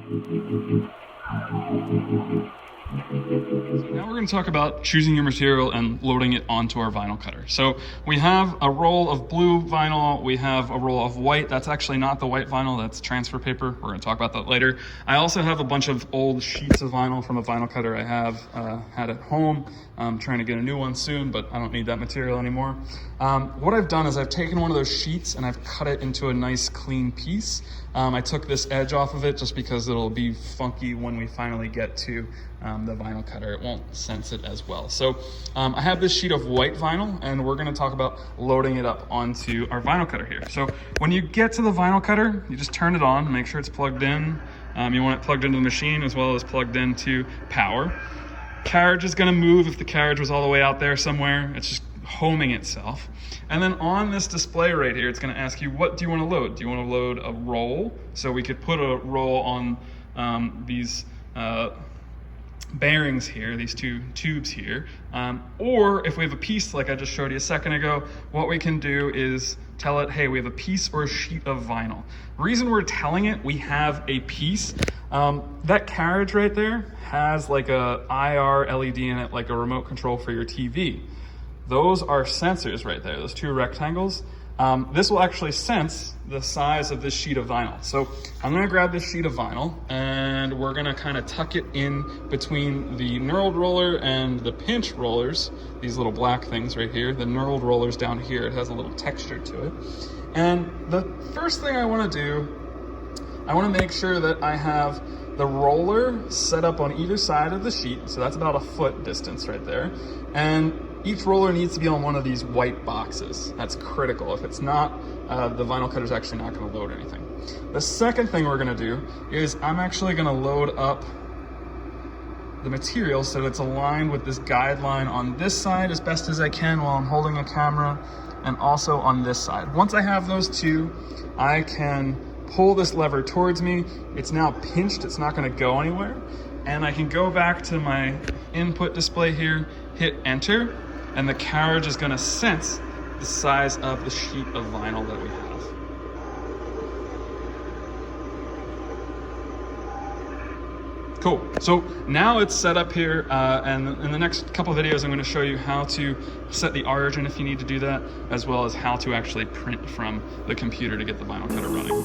Now we're going to talk about choosing your material and loading it onto our vinyl cutter. So we have a roll of blue vinyl, we have a roll of white. That's actually not the white vinyl, that's transfer paper. We're going to talk about that later. I also have a bunch of old sheets of vinyl from a vinyl cutter I have had at home. I'm trying to get a new one soon, but I don't need that material anymore. What I've done is I've taken one of those sheets and I've cut it into a nice clean piece. I took this edge off of it just because it'll be funky when we finally get to the vinyl cutter. It won't sense it as well. So I have this sheet of white vinyl and we're gonna talk about loading it up onto our vinyl cutter here. So when you get to the vinyl cutter, you just turn it on, make sure it's plugged in. You want it plugged into the machine as well as plugged into power. Carriage is gonna move if the carriage was all the way out there somewhere. It's just homing itself. And then on this display right here, it's gonna ask you, what do you wanna load? Do you wanna load a roll? So we could put a roll on these bearings here, these two tubes here. Or if we have a piece like I just showed you a second ago, what we can do is tell it, hey, we have a piece or a sheet of vinyl. Reason we're telling it we have a piece, that carriage right there has like a IR LED in it, like a remote control for your TV. Those are sensors right there, those two rectangles. This will actually sense the size of this sheet of vinyl. So I'm gonna grab this sheet of vinyl and we're gonna kind of tuck it in between the knurled roller and the pinch rollers, these little black things right here. The knurled roller's down here, it has a little texture to it. And the first thing I wanna do, I wanna make sure that I have the roller set up on either side of the sheet. So that's about a foot distance right there. And each roller needs to be on one of these white boxes. That's critical. If it's not, the vinyl cutter's actually not gonna load anything. The second thing we're gonna do is I'm actually gonna load up the material so it's aligned with this guideline on this side as best as I can while I'm holding a camera, and also on this side. Once I have those two, I can pull this lever towards me. It's now pinched, it's not gonna go anywhere. And I can go back to my input display here, hit enter, and the carriage is gonna sense the size of the sheet of vinyl that we have. Cool, so now it's set up here, and in the next couple of videos I'm gonna show you how to set the origin if you need to do that, as well as how to actually print from the computer to get the vinyl cutter running.